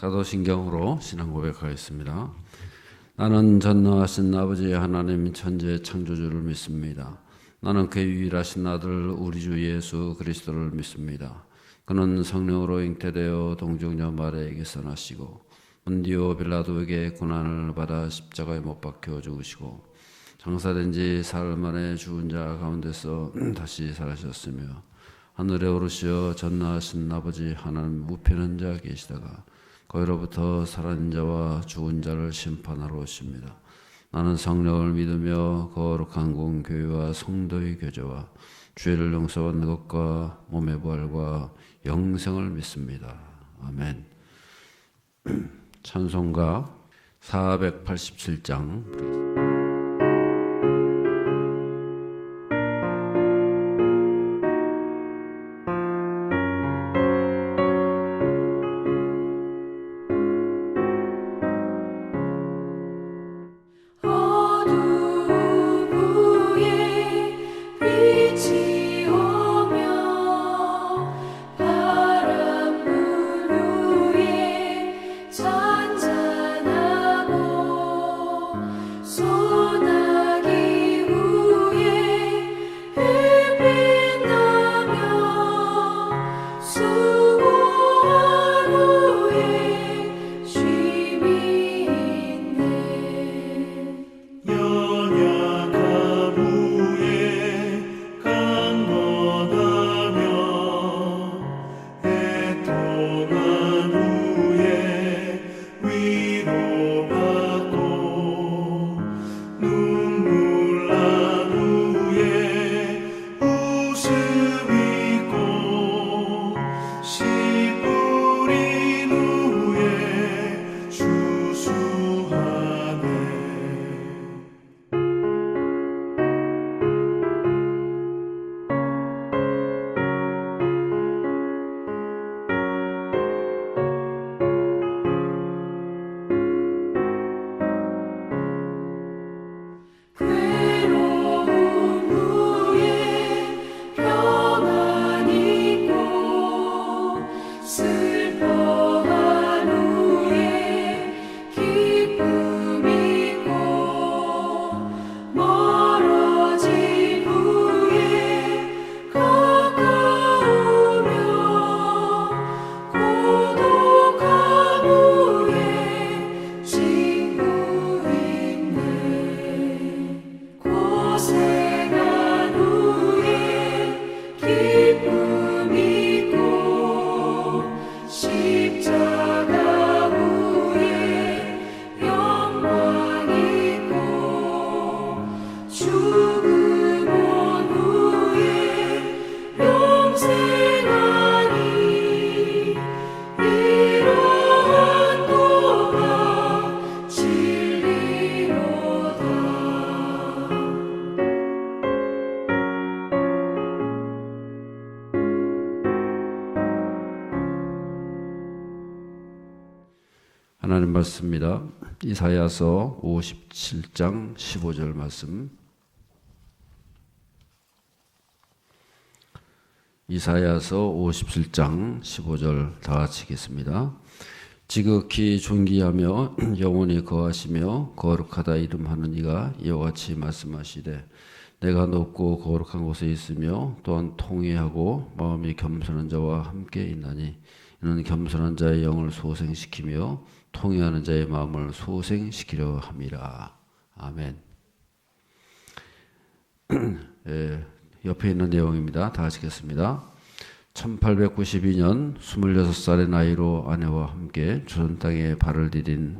사도신경으로 신앙 고백하겠습니다. 나는 전능하신 아버지 하나님 천지의 창조주를 믿습니다. 나는 그의 유일하신 아들 우리 주 예수 그리스도를 믿습니다. 그는 성령으로 잉태되어 동정녀 마리아에게서 나시고 본디오 빌라도에게 고난을 받아 십자가에 못 박혀 죽으시고 장사된 지 사흘 만에 죽은 자 가운데서 다시 살아셨으며 하늘에 오르시어 전능하신 아버지 하나님 우편한 자 계시다가 거기로부터 살아있는 자와 죽은 자를 심판하러 오십니다. 나는 성령을 믿으며 거룩한 공교회와 성도의 교제와 죄를 용서받는 것과 몸의 부활과 영생을 믿습니다. 아멘. 찬송가 487장 하나님 말씀입니다. 이사야서 57장 15절 말씀. 이사야서 57장 15절 다 같이 읽겠습니다. 지극히 존귀하며 영원히 거하시며 거룩하다 이름하는 이가 이와 같이 말씀하시되 내가 높고 거룩한 곳에 있으며 또한 통회하고 마음이 겸손한 자와 함께 있나니 이는 겸손한 자의 영을 소생시키며 통회하는 자의 마음을 소생시키려 함이라. 아멘. 옆에 있는 내용입니다. 다 같이 읽겠습니다. 1892년 26살의 나이로 아내와 함께 조선 땅에 발을 디딘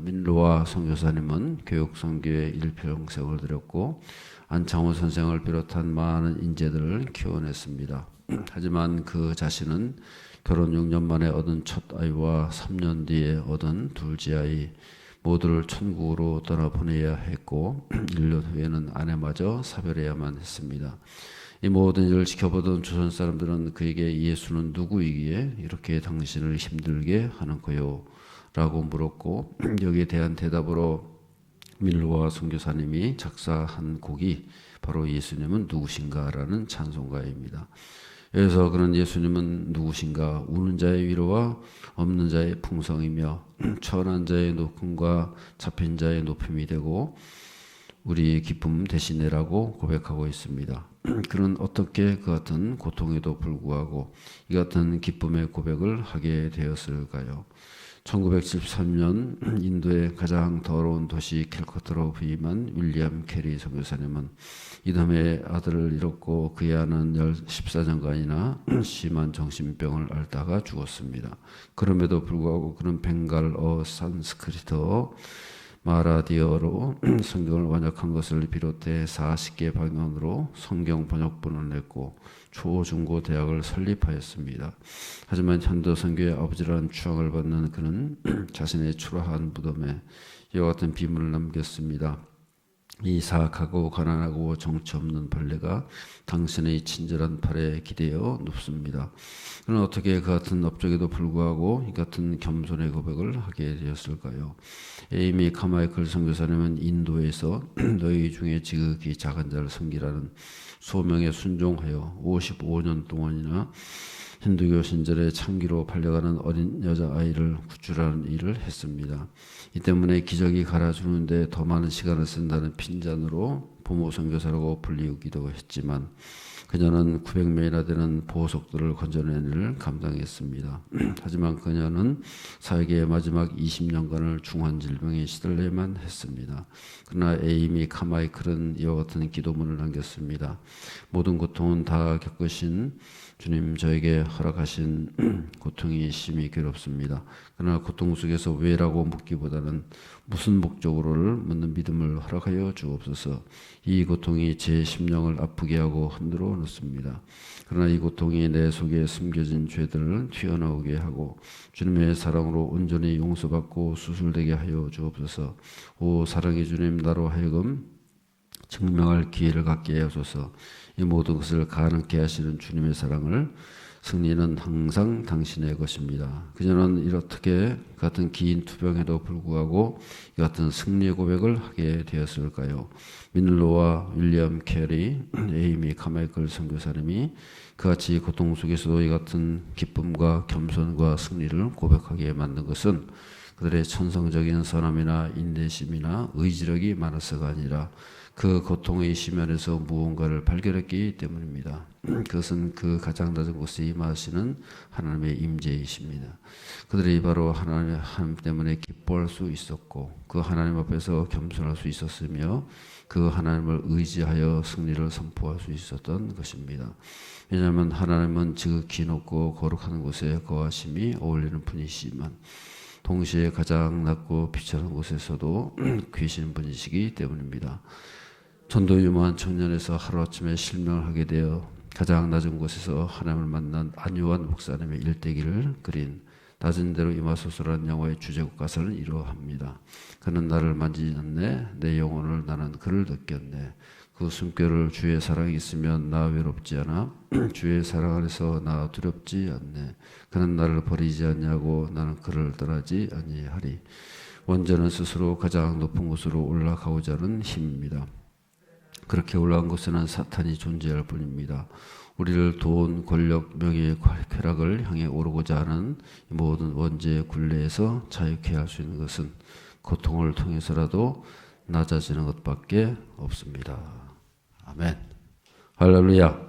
민로아 선교사님은 교육선교에 일평생을 들였고 안창호 선생을 비롯한 많은 인재들을 키워냈습니다. 하지만 그 자신은 결혼 6년 만에 얻은 첫 아이와 3년 뒤에 얻은 둘째 아이 모두를 천국으로 떠나보내야 했고 1년 후에는 아내마저 사별해야만 했습니다. 이 모든 일을 지켜보던 조선 사람들은 그에게 예수는 누구이기에 이렇게 당신을 힘들게 하는 거요? 라고 물었고 여기에 대한 대답으로 밀로아 선교사님이 작사한 곡이 바로 예수님은 누구신가 라는 찬송가입니다. 여기서 그런 예수님은 누구신가? 우는 자의 위로와 없는 자의 풍성이며 천한 자의 높음과 잡힌 자의 높임이 되고 우리 기쁨 대신이라고 고백하고 있습니다. 그는 어떻게 그 같은 고통에도 불구하고 이 같은 기쁨의 고백을 하게 되었을까요? 1973년 인도의 가장 더러운 도시 캘커타로 부임한 윌리엄 캐리 선교사님은 이듬해 아들을 잃었고 그의 아는 14년간이나 심한 정신병을 앓다가 죽었습니다. 그럼에도 불구하고 그는 벵갈어, 산스크리트어, 마라디어로 성경을 번역한 것을 비롯해 40개 방언으로 성경 번역본을 냈고 초, 중고 대학을 설립하였습니다. 하지만 현도 선교의 아버지라는 추앙을 받는 그는 자신의 초라한 무덤에 이와 같은 비문을 남겼습니다. 이 사악하고 가난하고 정처 없는 벌레가 당신의 친절한 팔에 기대어 눕습니다. 그는 어떻게 그 같은 업적에도 불구하고 이 같은 겸손의 고백을 하게 되었을까요? 에이미 카마이클 선교사님은 인도에서 너희 중에 지극히 작은 자를 섬기라는 소명에 순종하여 55년 동안이나 힌두교 신절에 창기로 팔려가는 어린 여자아이를 구출하는 일을 했습니다. 이 때문에 기저귀 갈아주는데 더 많은 시간을 쓴다는 핀잔으로 부모 선교사라고 불리우기도 했지만 그녀는 900명이나 되는 보석들을 건져내는 일을 감당했습니다. 하지만 그녀는 사역의 마지막 20년간을 중환 질병에 시달려야만 했습니다. 그러나 에이미 카마이클은 이와 같은 기도문을 남겼습니다. 모든 고통은 다 겪으신 주님, 저에게 허락하신 고통이 심히 괴롭습니다. 그러나 고통 속에서 왜라고 묻기보다는 무슨 목적으로를 묻는 믿음을 허락하여 주옵소서. 이 고통이 제 심령을 아프게 하고 흔들어 놓습니다. 그러나 이 고통이 내 속에 숨겨진 죄들을 튀어나오게 하고 주님의 사랑으로 온전히 용서받고 수술되게 하여 주옵소서. 오 사랑의 주님, 나로 하여금 증명할 기회를 갖게 하소서. 이 모든 것을 가능케 하시는 주님의 사랑을, 승리는 항상 당신의 것입니다. 그녀는 이렇게 같은 긴 투병에도 불구하고 이 같은 승리의 고백을 하게 되었을까요? 민로와 윌리엄 캐리, 에이미 카마이클 선교사님이 그같이 고통 속에서도 이 같은 기쁨과 겸손과 승리를 고백하게 만든 것은 그들의 천성적인 선함이나 인내심이나 의지력이 많아서가 아니라 그 고통의 심연에서 무언가를 발견했기 때문입니다. 그것은 그 가장 낮은 곳에 임하시는 하나님의 임재이십니다. 그들이 바로 하나님 때문에 기뻐할 수 있었고 그 하나님 앞에서 겸손할 수 있었으며 그 하나님을 의지하여 승리를 선포할 수 있었던 것입니다. 왜냐하면 하나님은 지극히 높고 거룩한 곳에 거하심이 어울리는 분이시지만 동시에 가장 낮고 비천한 곳에서도 계신 분이시기 때문입니다. 전도 유망한 청년에서 하루아침에 실명을 하게 되어 가장 낮은 곳에서 하나님을 만난 안유한 목사님의 일대기를 그린 낮은 대로 임하소서라는 영화의 주제곡 가사는 이러합니다. 그는 나를 만지지 않네. 내 영혼을 나는 그를 느꼈네. 그 숨결을 주의 사랑이 있으면 나 외롭지 않아. 주의 사랑 안에서 나 두렵지 않네. 그는 나를 버리지 않냐고 나는 그를 떠나지 아니하리. 원죄는 스스로 가장 높은 곳으로 올라가고자 하는 힘입니다. 그렇게 올라간 곳에는 사탄이 존재할 뿐입니다. 우리를 돈, 권력, 명예, 쾌락을 향해 오르고자 하는 모든 원죄의 굴레에서 자유케 할 수 있는 것은 고통을 통해서라도 낮아지는 것밖에 없습니다. 아멘. 할렐루야.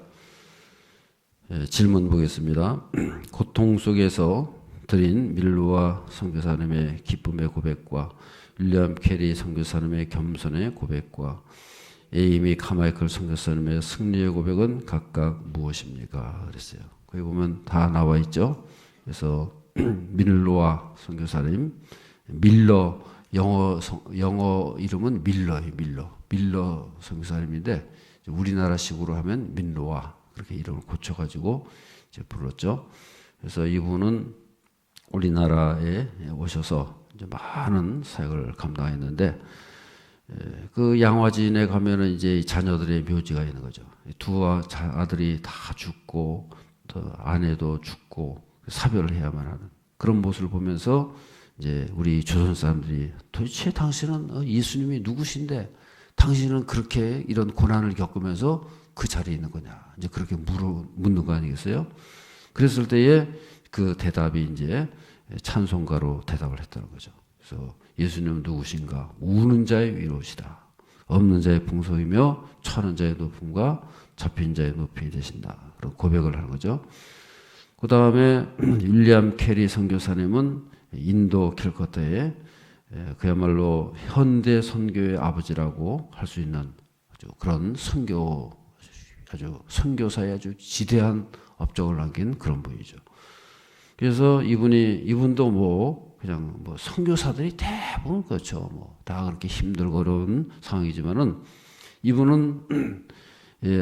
질문 보겠습니다. 고통 속에서 드린 밀로와 선교사님의 기쁨의 고백과 윌리엄 캐리 선교사님의 겸손의 고백과 에이미 카마이클 선교사님의 승리의 고백은 각각 무엇입니까? 그랬어요. 거기 보면 다 나와 있죠. 그래서 밀로와 선교사님, 밀러 영어 이름은 밀러예요. 밀러 선교사님인데 우리나라식으로 하면 민로와 그렇게 이름을 고쳐가지고 이제 불렀죠. 그래서 이분은 우리나라에 오셔서 이제 많은 사역을 감당했는데. 그 양화진에 가면은 이제 자녀들의 묘지가 있는 거죠. 두 아들이 다 죽고 또 아내도 죽고 사별을 해야만 하는 그런 모습을 보면서 이제 우리 조선 사람들이 도대체 당신은 예수님이 누구신데 당신은 그렇게 이런 고난을 겪으면서 그 자리에 있는 거냐? 이제 그렇게 묻는 거 아니겠어요? 그랬을 때에 그 대답이 이제 찬송가로 대답을 했다는 거죠. 그래서 예수님은 누구신가? 우는 자의 위로시다. 없는 자의 풍성이며 처하는 자의 높음과 잡힌 자의 높임이 되신다. 그런 고백을 하는 거죠. 그 다음에 윌리엄 캐리 선교사님은 인도 캘커타에 그야말로 현대 선교의 아버지라고 할 수 있는 그런 선교사의 아주 지대한 업적을 남긴 그런 분이죠. 그래서 이분도 그냥 선교사들이 대부분 그렇죠. 다 그렇게 힘들고 어려운 상황이지만은 이분은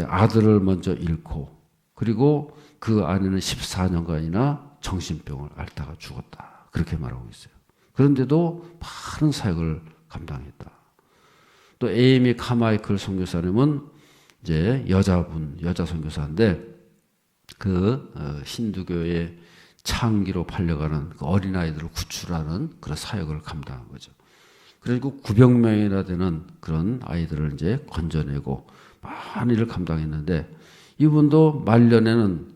아들을 먼저 잃고 그리고 그 아내는 14년간이나 정신병을 앓다가 죽었다. 그렇게 말하고 있어요. 그런데도 많은 사역을 감당했다. 또 에이미 카마이클 선교사님은 이제 여자 선교사인데 그 힌두교의 창기로 팔려가는 그 어린아이들을 구출하는 그런 사역을 감당한 거죠. 그리고 900명이나 되는 그런 아이들을 이제 건져내고 많은 일을 감당했는데 이분도 말년에는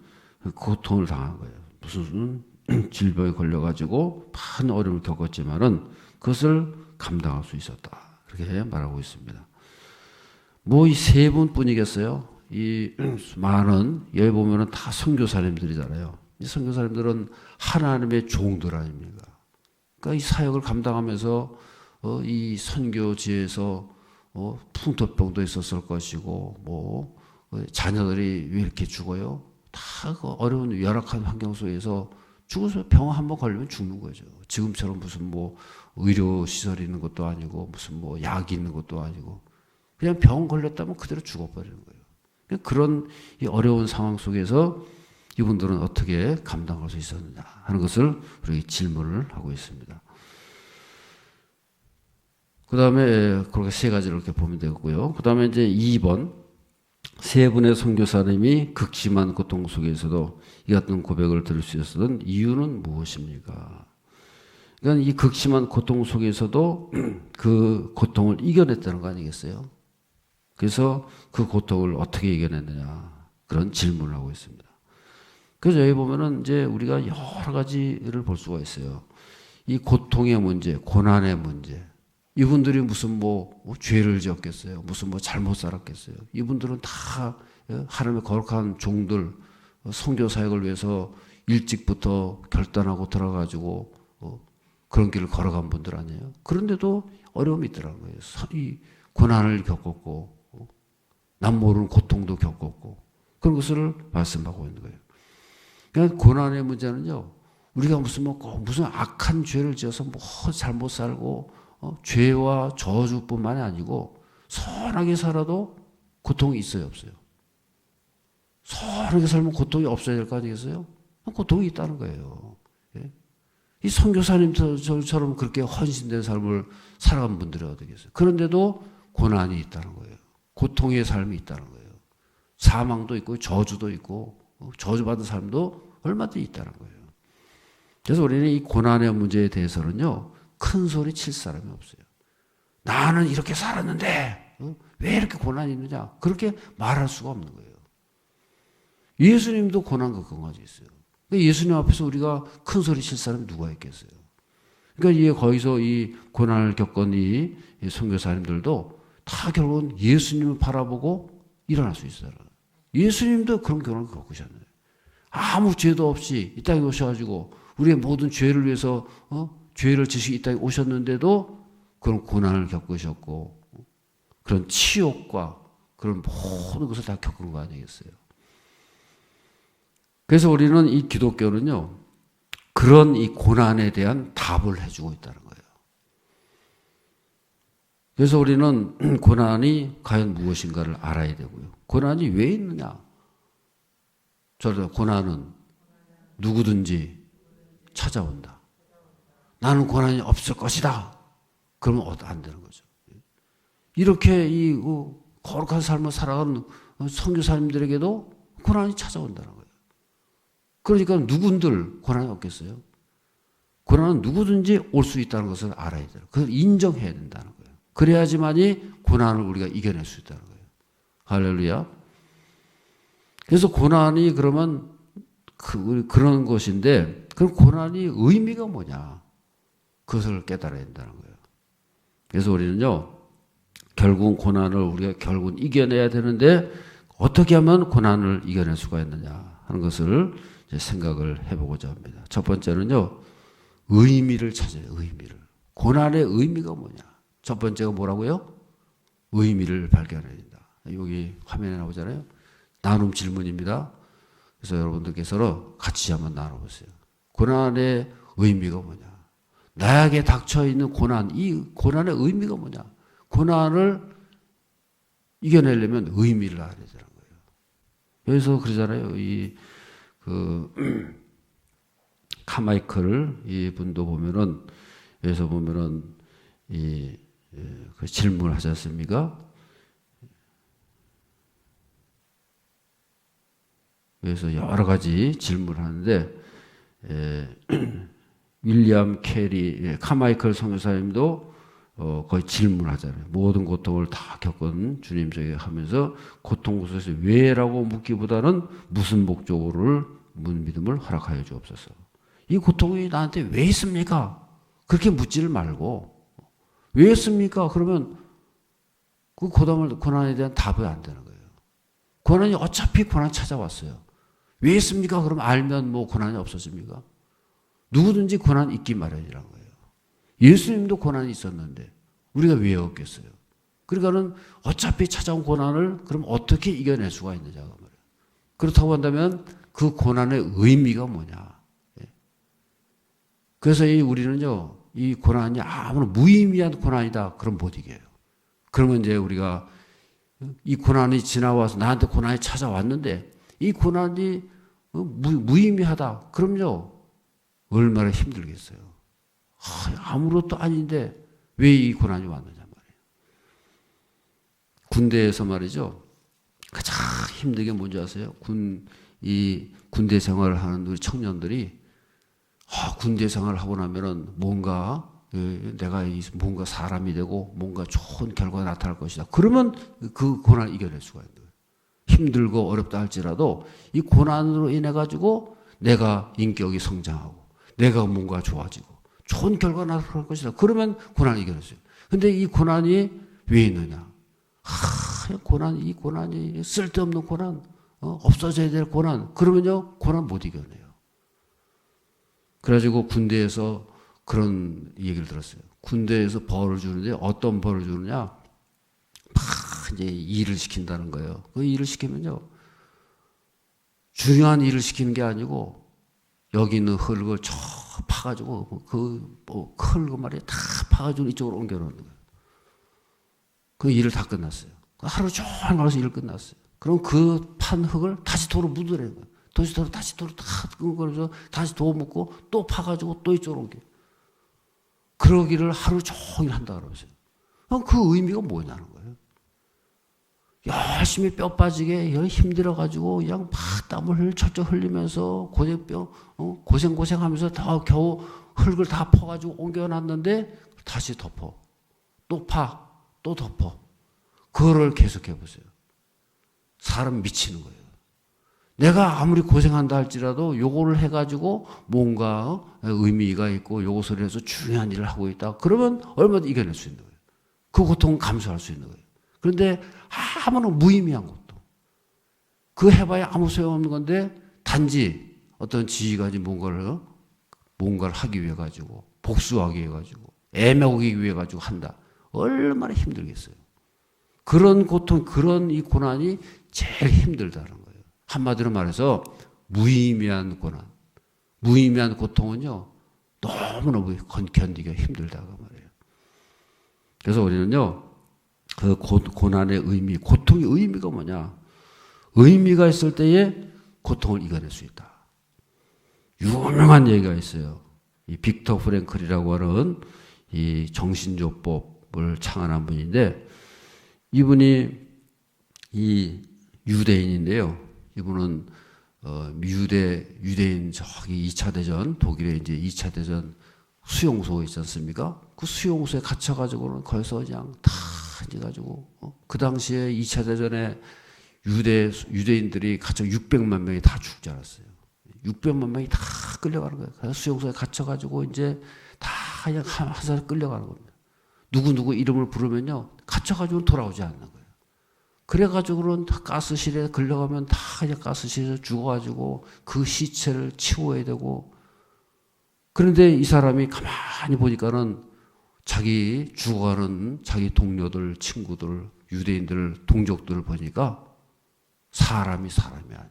고통을 당한 거예요. 무슨 질병에 걸려가지고 많은 어려움을 겪었지만은 그것을 감당할 수 있었다. 그렇게 말하고 있습니다. 이 세 분뿐이겠어요? 이 많은 여기 보면은 다 선교사님들이잖아요. 이 선교사님들은 하나님의 종들 아닙니까? 그러니까 이 사역을 감당하면서 이 선교지에서 풍토병도 있었을 것이고 자녀들이 왜 이렇게 죽어요? 다 그 어려운 열악한 환경 속에서 죽어서 병 한번 걸리면 죽는 거죠. 지금처럼 무슨 의료 시설이 있는 것도 아니고 무슨 약이 있는 것도 아니고 그냥 병 걸렸다면 그대로 죽어버리는 거예요. 그런 이 어려운 상황 속에서 이분들은 어떻게 감당할 수 있었느냐 하는 것을 우리 질문을 하고 있습니다. 그 다음에 그렇게 세 가지를 이렇게 보면 되고요. 그 다음에 이제 2번 세 분의 선교사님이 극심한 고통 속에서도 이 같은 고백을 들을 수 있었던 이유는 무엇입니까? 그러니까 이 극심한 고통 속에서도 그 고통을 이겨냈다는 거 아니겠어요? 그래서 그 고통을 어떻게 이겨냈느냐 그런 질문을 하고 있습니다. 그래서 여기 보면은 이제 우리가 여러 가지를 볼 수가 있어요. 이 고통의 문제, 고난의 문제. 이분들이 무슨 죄를 지었겠어요? 무슨 잘못 살았겠어요? 이분들은 다 하나님의 거룩한 종들, 선교 사역을 위해서 일찍부터 결단하고 들어가지고 그런 길을 걸어간 분들 아니에요? 그런데도 어려움이 있더라는 거예요. 이 고난을 겪었고, 남 모르는 고통도 겪었고, 그런 것을 말씀하고 있는 거예요. 그러니까 고난의 문제는요, 우리가 무슨 악한 죄를 지어서 잘못 살고, 죄와 저주뿐만이 아니고 선하게 살아도 고통이 있어요, 없어요? 선하게 살면 고통이 없어야 될 거 아니겠어요? 고통이 있다는 거예요. 예? 이 선교사님처럼 그렇게 헌신된 삶을 살아간 분들이 어디겠어요? 그런데도 고난이 있다는 거예요. 고통의 삶이 있다는 거예요. 사망도 있고 저주도 있고 저주받은 삶도 얼마든지 있다는 거예요. 그래서 우리는 이 고난의 문제에 대해서는요, 큰 소리 칠 사람이 없어요. 나는 이렇게 살았는데 왜 이렇게 고난이 있느냐? 그렇게 말할 수가 없는 거예요. 예수님도 고난 겪은 것이 있어요. 예수님 앞에서 우리가 큰 소리 칠 사람이 누가 있겠어요? 그러니까 거기서 이 고난을 겪은 이 선교사님들도 다 결국은 예수님을 바라보고 일어날 수 있어요. 예수님도 그런 고난을 겪으셨네요. 아무 죄도 없이 이 땅에 오셔가지고 우리의 모든 죄를 위해서 죄를 지시고 이 땅에 오셨는데도 그런 고난을 겪으셨고 그런 치욕과 그런 모든 것을 다 겪은 거 아니겠어요? 그래서 우리는 이 기독교는요, 그런 이 고난에 대한 답을 해주고 있다는 거예요. 그래서 우리는 고난이 과연 무엇인가를 알아야 되고요. 고난이 왜 있느냐? 고난은 누구든지 찾아온다. 나는 고난이 없을 것이다. 그러면 안 되는 거죠. 이렇게 이 거룩한 삶을 살아가는 선교사님들에게도 고난이 찾아온다는 거예요. 그러니까 누군들 고난이 없겠어요? 고난은 누구든지 올 수 있다는 것을 알아야 돼요. 그걸 인정해야 된다는 거예요. 그래야지만이 고난을 우리가 이겨낼 수 있다는 거예요. 할렐루야. 그래서 고난이 그러면 그런 것인데, 그럼 고난이 의미가 뭐냐? 그것을 깨달아야 된다는 거예요. 그래서 우리는요, 결국은 고난을 우리가 결국은 이겨내야 되는데, 어떻게 하면 고난을 이겨낼 수가 있느냐 하는 것을 이제 생각을 해보고자 합니다. 첫 번째는요, 의미를 찾아요, 의미를. 고난의 의미가 뭐냐? 첫 번째가 뭐라고요? 의미를 발견해야 된다. 여기 화면에 나오잖아요. 나눔 질문입니다. 그래서 여러분들께서 같이 한번 나눠보세요. 고난의 의미가 뭐냐? 나에게 닥쳐 있는 고난, 이 고난의 의미가 뭐냐? 고난을 이겨내려면 의미를 알아야 되는 거예요. 여기서 그러잖아요. 카마이클 이 분도 보면은 여기서 보면은 그 질문을 하지 않습니까? 그래서 여러 가지 질문을 하는데 윌리엄 캐리 카마이클 선교사님도 거의 질문하잖아요. 모든 고통을 다 겪은 주님 저에게 하면서 고통 속에서 왜라고 묻기보다는 무슨 목적으로를 믿음을 허락하여 주옵소서. 이 고통이 나한테 왜 있습니까? 그렇게 묻지를 말고 왜 있습니까? 그러면 그 고난에 대한 답이 안 되는 거예요. 고난이 어차피 고난 찾아왔어요. 왜 있습니까? 그럼 알면 뭐 고난이 없어집니까? 누구든지 고난 있기 마련이라는 거예요. 예수님도 고난이 있었는데 우리가 왜 없겠어요? 그러니까는 어차피 찾아온 고난을 그럼 어떻게 이겨낼 수가 있느냐가 말이에요. 그렇다고 한다면 그 고난의 의미가 뭐냐? 그래서 우리는요, 이 고난이 아무런 무의미한 고난이다. 그럼 못 이겨요. 그러면 이제 우리가 이 고난이 지나와서 나한테 고난이 찾아왔는데 이 고난이 무의미하다. 그럼요, 얼마나 힘들겠어요. 아무것도 아닌데 왜 이 고난이 왔느냐 말이에요. 군대에서 말이죠. 가장 힘든 게 뭔지 아세요? 군대 생활을 하는 우리 청년들이 군대 생활을 하고 나면은 내가 뭔가 사람이 되고 뭔가 좋은 결과가 나타날 것이다. 그러면 그 고난을 이겨낼 수가 있는 거예요. 힘들고 어렵다 할지라도 이 고난으로 인해 가지고 내가 인격이 성장하고 내가 뭔가 좋아지고 좋은 결과가 나타날 것이다. 그러면 고난을 이겨낼 수 있어요. 근데 이 고난이 왜 있느냐? 이 고난이 쓸데없는 고난, 없어져야 될 고난. 그러면요, 고난 못 이겨내요. 그래가지고 군대에서 그런 얘기를 들었어요. 군대에서 벌을 주는데 어떤 벌을 주느냐? 막 이제 일을 시킨다는 거예요. 그 일을 시키면요, 중요한 일을 시키는 게 아니고 여기 있는 흙을 저 파가지고 흙을 말이야 다 파가지고 이쪽으로 옮겨놓는 거예요. 그 일을 다 끝났어요. 하루 종일 가서 일 끝났어요. 그럼 그 판 흙을 다시 도로 묻으라는 거예요. 다시 도로 다 끄고 다시 도 묻고 또 파가지고 또 이쪽으로 옮겨. 그러기를 하루 종일 한다 그러세요. 그럼 그 의미가 뭐냐는 거예요. 열심히 뼈 빠지게 힘들어가지고 그냥 막 땀을 철철 흘리면서 고생하면서 다 겨우 흙을 다 퍼가지고 옮겨놨는데 다시 덮어. 또 파. 또 덮어. 그거를 계속해 보세요. 사람 미치는 거예요. 내가 아무리 고생한다 할지라도 요거를 해가지고 뭔가 의미가 있고 요것을 해서 중요한 일을 하고 있다. 그러면 얼마든지 이겨낼 수 있는 거예요. 그 고통은 감수할 수 있는 거예요. 그런데 아무런 무의미한 고통. 그 해봐야 아무 소용없는 건데 단지 어떤 지휘가 뭔가를 하기 위해 가지고 복수하기 위해 가지고 애매하기 위해 가지고 한다. 얼마나 힘들겠어요. 그런 고통, 그런 이 고난이 제일 힘들다는 거예요. 한마디로 말해서 무의미한 고난, 무의미한 고통은요, 너무너무 견디기가 힘들다고 말이에요. 그래서 우리는요, 그 고난의 의미, 고통의 의미가 뭐냐? 의미가 있을 때에 고통을 이겨낼 수 있다. 유명한 얘기가 있어요. 이 빅터 프랭클이라고 하는 이 정신조법을 창안한 분인데, 이분이 이 유대인인데요. 이분은 유대인 저기 2차 대전, 독일의 이제 2차 대전 수용소 있지 않습니까? 그 수용소에 갇혀가지고는 거기서 그냥 다 해가지고 그 당시에 2차 대전에 유대인들이 갇혀 600만 명이 다 죽지 않았어요. 600만 명이 다 끌려가는 거예요. 그래서 수용소에 갇혀가지고 이제 다 그냥 한 사람 끌려가는 겁니다. 누구 이름을 부르면요, 갇혀가지고 돌아오지 않는 거예요. 그래가지고는 가스실에 끌려가면 다 그냥 가스실에서 죽어가지고 그 시체를 치워야 되고, 그런데 이 사람이 가만히 보니까는 자기 죽어가는 자기 동료들, 친구들, 유대인들, 동족들을 보니까 사람이 아닌 거예요.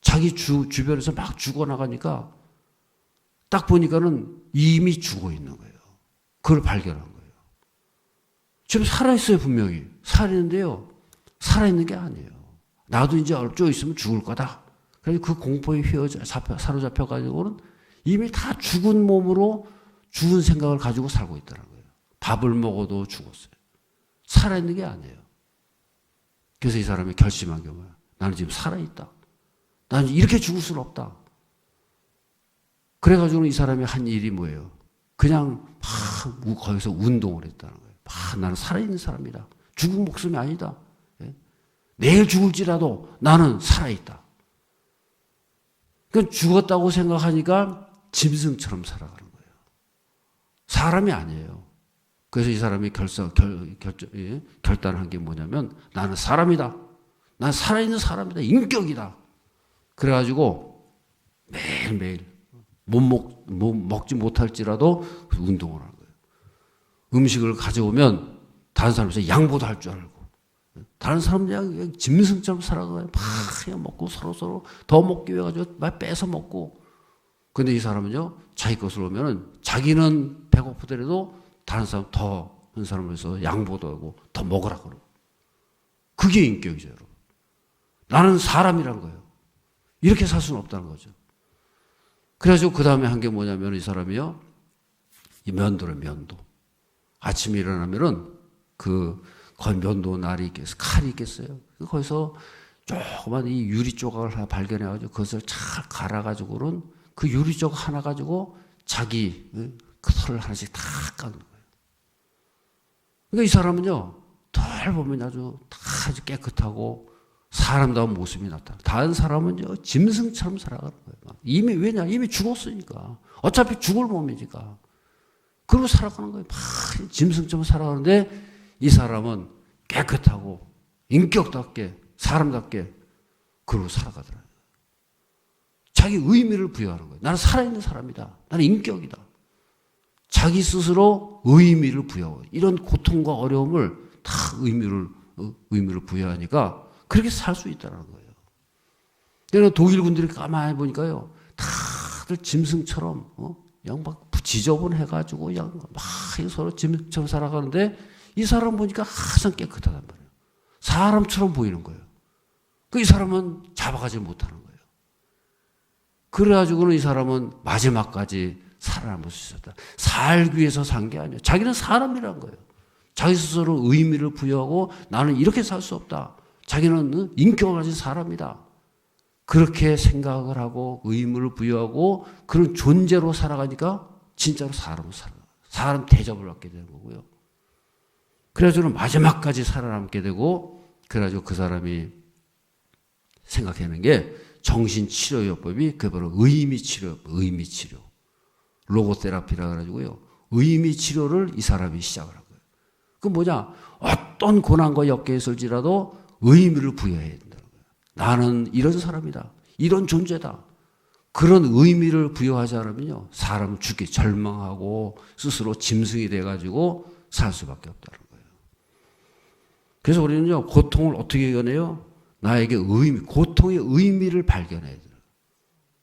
자기 주변에서 막 죽어나가니까 딱 보니까는 이미 죽어 있는 거예요. 그걸 발견한 거예요. 지금 살아있어요, 분명히. 살아있는데요, 살아있는 게 아니에요. 나도 이제 얼추 있으면 죽을 거다. 그래서 그 공포에 사로잡혀가지고는 이미 다 죽은 몸으로 죽은 생각을 가지고 살고 있더라고요. 밥을 먹어도 죽었어요. 살아있는 게 아니에요. 그래서 이 사람이 결심한 게 뭐야? 나는 지금 살아있다. 나는 이렇게 죽을 수는 없다. 그래가지고 이 사람이 한 일이 뭐예요? 그냥 막 거기서 운동을 했다는 거예요. 나는 살아있는 사람이다. 죽은 목숨이 아니다. 내일 죽을지라도 나는 살아있다. 그러니까 죽었다고 생각하니까 짐승처럼 살아가는 거예요. 사람이 아니에요. 그래서 이 사람이 결단한 게 뭐냐면, 나는 사람이다. 난 살아있는 사람이다. 인격이다. 그래가지고 매일매일 먹지 못할지라도 운동을 하는 거예요. 음식을 가져오면 다른 사람한테 양보도 할 줄 알고, 다른 사람들이 그냥 짐승처럼 살아가요. 막 그냥 먹고 서로 더 먹기 위해 가지고 막 뺏어 먹고. 근데 이 사람은요, 자기 것으로 오면은 자기는 배고프더라도 다른 사람 한 사람에서 양보도 하고 더 먹으라 그러고. 그게 인격이죠, 여러분. 나는 사람이란 거예요. 이렇게 살 수는 없다는 거죠. 그래가지고 그 다음에 한 게 뭐냐면, 이 사람이요, 이 면도. 아침에 일어나면은 거의 면도 날이 있겠어요. 칼이 있겠어요. 거기서 조그만 이 유리 조각을 하나 발견해가지고 그것을 잘 갈아가지고는 그 유리 조각 하나 가지고 자기 그 털을 하나씩 다 까는 거예요. 그러니까 이 사람은요, 털 보면 아주 깨끗하고 사람다운 모습이 나타나. 다른 사람은요, 짐승처럼 살아가는 거예요. 이미 죽었으니까. 어차피 죽을 몸이니까. 그러고 살아가는 거예요. 막 짐승처럼 살아가는데, 이 사람은 깨끗하고 인격답게 사람답게 그러고 살아가더라고요. 자기 의미를 부여하는 거예요. 나는 살아있는 사람이다. 나는 인격이다. 자기 스스로 의미를 부여하고, 이런 고통과 어려움을 다 의미를 부여하니까 그렇게 살 수 있다는 거예요. 그래서 독일군들이 가만히 보니까요, 다들 짐승처럼 그냥 막 지저분해가지고 그냥 막 서로 짐승처럼 살아가는데, 이 사람 보니까 항상 깨끗하단 말이에요. 사람처럼 보이는 거예요. 이 사람은 잡아가지 못하는 거예요. 그래가지고는 이 사람은 마지막까지 살아남을 수 있었다. 살기 위해서 산 게 아니에요. 자기는 사람이란 거예요. 자기 스스로 의미를 부여하고, 나는 이렇게 살 수 없다. 자기는 인격을 가진 사람이다. 그렇게 생각을 하고 의미를 부여하고 그런 존재로 살아가니까 진짜로 사람 대접을 받게 되는 거고요. 그래가지고 마지막까지 살아남게 되고, 그래가지고 그 사람이 생각하는 게 정신치료요법이 그게 바로 의미치료. 로고테라피라 그래가지고요, 의미치료를 이 사람이 시작을 한 거예요. 그 뭐냐, 어떤 고난과 역경이 있을지라도 의미를 부여해야 된다는 거예요. 나는 이런 사람이다. 이런 존재다. 그런 의미를 부여하지 않으면요, 사람은 죽기 절망하고 스스로 짐승이 돼가지고 살 수밖에 없다는 거예요. 그래서 우리는요, 고통을 어떻게 이겨내요? 나에게 고통의 의미를 발견해야 돼요.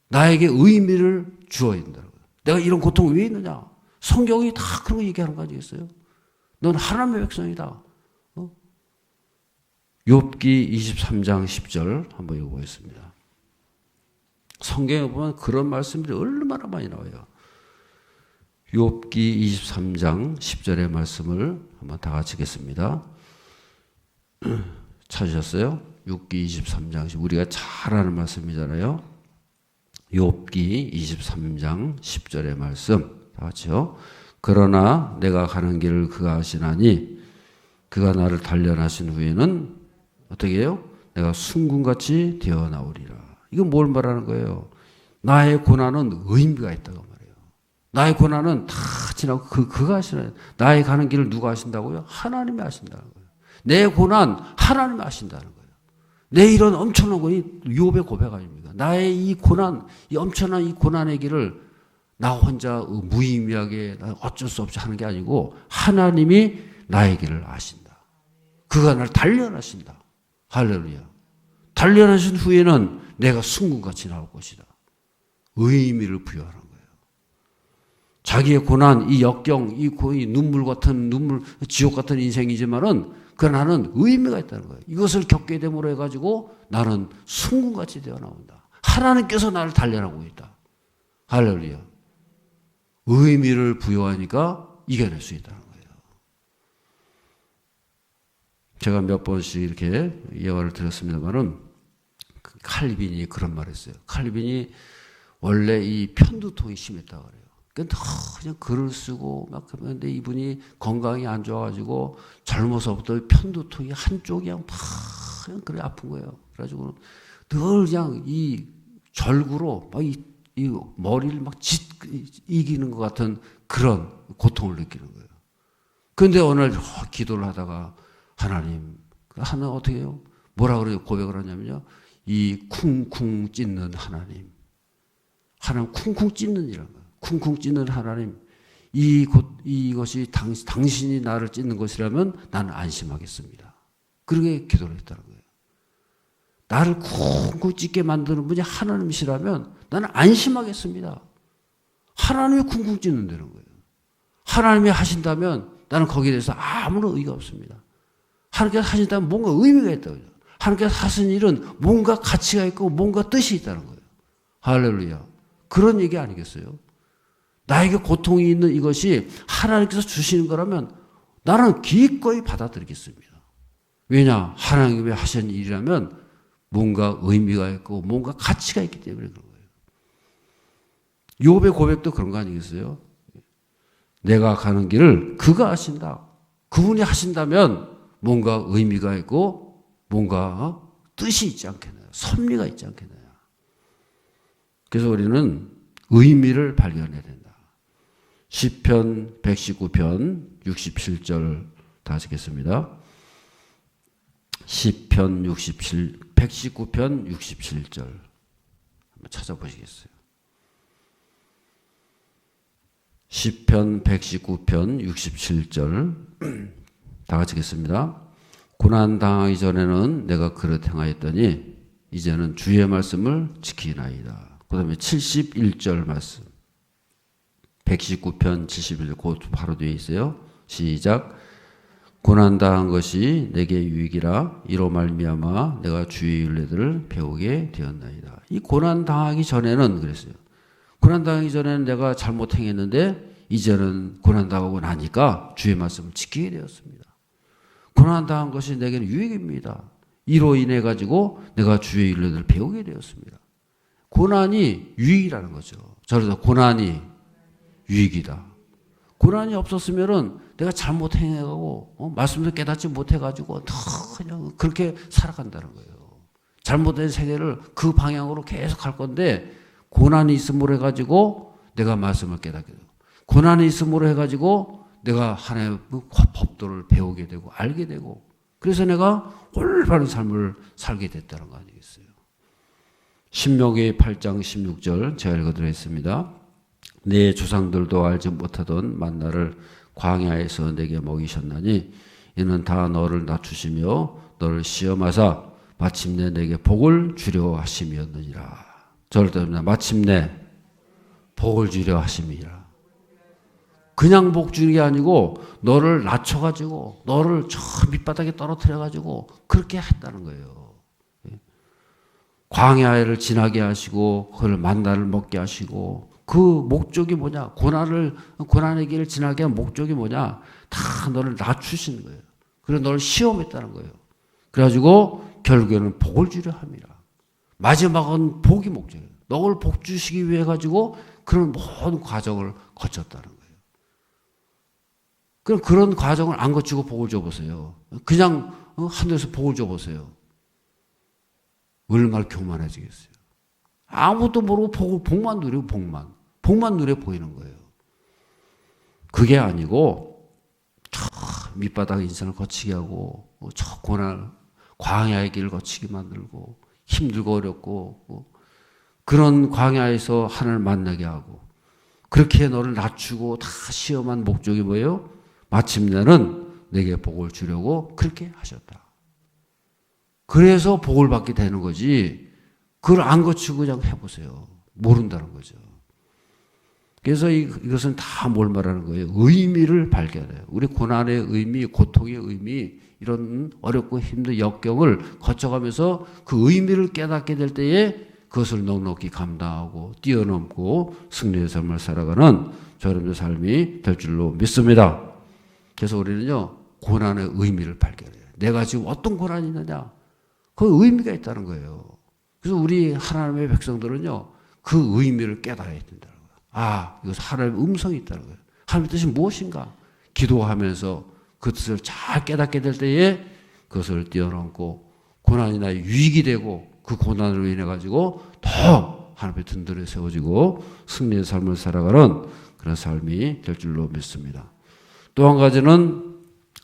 나에게 의미를 주어야 된다는 거예요. 내가 이런 고통이 왜 있느냐? 성경이 다 그런 거 얘기하는 거 아니겠어요? 넌 하나님의 백성이다. 욥기 23장 10절 한번 읽어보겠습니다. 성경에 보면 그런 말씀들이 얼마나 많이 나와요. 욥기 23장 10절의 말씀을 한번 다 같이 읽겠습니다. 찾으셨어요? 욥기 23장 10절. 우리가 잘 아는 말씀이잖아요. 욥기 23장 10절의 말씀 다 같이요. 그러나 내가 가는 길을 그가 아시나니 그가 나를 단련하신 후에는 어떻게 해요? 내가 순금같이 되어 나오리라. 이건 뭘 말하는 거예요? 나의 고난은 의미가 있다고 말해요. 나의 고난은 다 지나고 그가 하시는, 나의 가는 길을 누가 하신다고요? 하나님이 하신다는 거예요. 내 고난 하나님이 하신다는 거예요. 내 이런 엄청난 것이 욥의 고백 아닙니까? 나의 이 고난, 이 엄청난 이 고난의 길을 나 혼자 무의미하게 어쩔 수 없이 하는 게 아니고 하나님이 나의 길을 아신다. 그가 나를 단련하신다. 할렐루야. 단련하신 후에는 내가 순금같이 나올 것이다. 의미를 부여하는 거예요. 자기의 고난, 이 역경, 이 눈물 같은 지옥 같은 인생이지만은 그러나는 의미가 있다는 거예요. 이것을 겪게 됨으로 해가지고 나는 순금같이 되어 나온다. 하나님께서 나를 단련하고 있다. 할렐루야. 의미를 부여하니까 이겨낼 수 있다는 거예요. 제가 몇 번씩 이렇게 예화를 드렸습니다만은 칼빈이 그런 말을 했어요. 칼빈이 원래 이 편두통이 심했다고 그래요. 그냥 글을 쓰고 막 그런데 이분이 건강이 안 좋아가지고 젊어서부터 편두통이 한쪽이 그냥 그래 아픈 거예요. 그래가지고 늘 그냥 이 절구로 막 이 머리를 막 이기는 것 같은 그런 고통을 느끼는 거예요. 그런데 어느 날 기도를 하다가 하나님 어떻게 해요? 뭐라 그래요? 고백을 하냐면요. 이 쿵쿵 찢는 하나님 쿵쿵 찢는 이라는 거예요. 쿵쿵 찢는 하나님, 이것이 당신이 나를 찢는 것이라면 나는 안심하겠습니다. 그렇게 기도를 했다는 거예요. 나를 쿵쿵 찢게 만드는 분이 하나님이시라면 나는 안심하겠습니다. 하나님이 쿵쿵 찢는다는 거예요. 하나님이 하신다면 나는 거기에 대해서 아무런 의의가 없습니다. 하나님께서 하신다면 뭔가 의미가 있다고요. 하나님께서 하신 일은 뭔가 가치가 있고 뭔가 뜻이 있다는 거예요. 할렐루야. 그런 얘기 아니겠어요? 나에게 고통이 있는 이것이 하나님께서 주시는 거라면 나는 기꺼이 받아들이겠습니다. 왜냐? 하나님이 하신 일이라면 뭔가 의미가 있고 뭔가 가치가 있기 때문에 그런 거예요. 욥의 고백도 그런 거 아니겠어요? 내가 가는 길을 그가 하신다. 그분이 하신다면 뭔가 의미가 있고 뭔가 뜻이 있지 않겠나요? 섭리가 있지 않겠나요? 그래서 우리는 의미를 발견해야 된다. 시편 119편 67절 다 하시겠습니다. 시편 119편 67절 한번 찾아보시겠어요? 시편 119편 67절 다 같이 읽겠습니다. 고난당하기 전에는 내가 그릇 행하였더니 이제는 주의 말씀을 지키나이다. 그 다음에 71절 말씀 119편 71절 그 바로 뒤에 있어요. 시작. 고난당한 것이 내게 유익이라 이로 말미암아 내가 주의 율례들을 배우게 되었나이다. 이 고난당하기 전에는 그랬어요. 고난당하기 전에는 내가 잘못 행했는데 이제는 고난당하고 나니까 주의 말씀을 지키게 되었습니다. 고난당한 것이 내게는 유익입니다. 이로 인해 가지고 내가 주의 율례들을 배우게 되었습니다. 고난이 유익이라는 거죠. 그래서 고난이 유익이다. 고난이 없었으면은 내가 잘못 행해가고 말씀도 깨닫지 못해가지고 그냥 그렇게 살아간다는 거예요. 잘못된 세계를 그 방향으로 계속 갈 건데 고난이 있음으로 해가지고 내가 말씀을 깨닫게 되고 고난이 있음으로 해가지고 내가 하나님의 법도를 배우게 되고 알게 되고 그래서 내가 올바른 삶을 살게 됐다는 거 아니겠어요? 신명기 8장 16절 제가 읽어드리겠습니다. 내 조상들도 알지 못하던 만나를 광야에서 내게 먹이셨나니 이는 다 너를 낮추시며 너를 시험하사 마침내 내게 복을 주려 하심이었느니라. 저를 때문에 마침내 복을 주려 하심이라. 그냥 복 주는 게 아니고 너를 낮춰가지고 너를 저 밑바닥에 떨어뜨려가지고 그렇게 했다는 거예요. 광야를 지나게 하시고 그걸 만나를 먹게 하시고 그 목적이 뭐냐? 고난의 길을 지나게 한 목적이 뭐냐? 다 너를 낮추시는 거예요. 그래서 너를 시험했다는 거예요. 그래가지고 결국에는 복을 주려 함이라. 마지막은 복이 목적이에요. 너를 복 주시기 위해 가지고 그런 모든 과정을 거쳤다는 거예요. 그럼 그런 과정을 안 거치고 복을 줘보세요. 그냥 하늘에서 복을 줘보세요. 얼마나 교만해지겠어요. 아무것도 모르고 복만 누리고 복만 눈에 보이는 거예요. 그게 아니고 저 밑바닥 인생을 거치게 하고 저 고난 광야의 길을 거치게 만들고 힘들고 어렵고 그런 광야에서 하나님을 만나게 하고 그렇게 너를 낮추고 다 시험한 목적이 뭐예요? 마침내는 내게 복을 주려고 그렇게 하셨다. 그래서 복을 받게 되는 거지 그걸 안 거치고 그냥 해보세요. 모른다는 거죠. 그래서 이것은 다 뭘 말하는 거예요? 의미를 발견해요. 우리 고난의 의미, 고통의 의미, 이런 어렵고 힘든 역경을 거쳐가면서 그 의미를 깨닫게 될 때에 그것을 넉넉히 감당하고 뛰어넘고 승리의 삶을 살아가는 저여러분의 삶이 될 줄로 믿습니다. 그래서 우리는요, 고난의 의미를 발견해요. 내가 지금 어떤 고난이 있느냐? 그 의미가 있다는 거예요. 그래서 우리 하나님의 백성들은요, 그 의미를 깨달아야 된다는 거예요. 아, 이것은 하나님의 음성이 있다는 거예요. 하나님의 뜻이 무엇인가? 기도하면서 그 뜻을 잘 깨닫게 될 때에 그것을 뛰어넘고 고난이나 유익이 되고 그 고난으로 인해 가지고 더 하나님의 든든히 세워지고 승리의 삶을 살아가는 그런 삶이 될 줄로 믿습니다. 또 한 가지는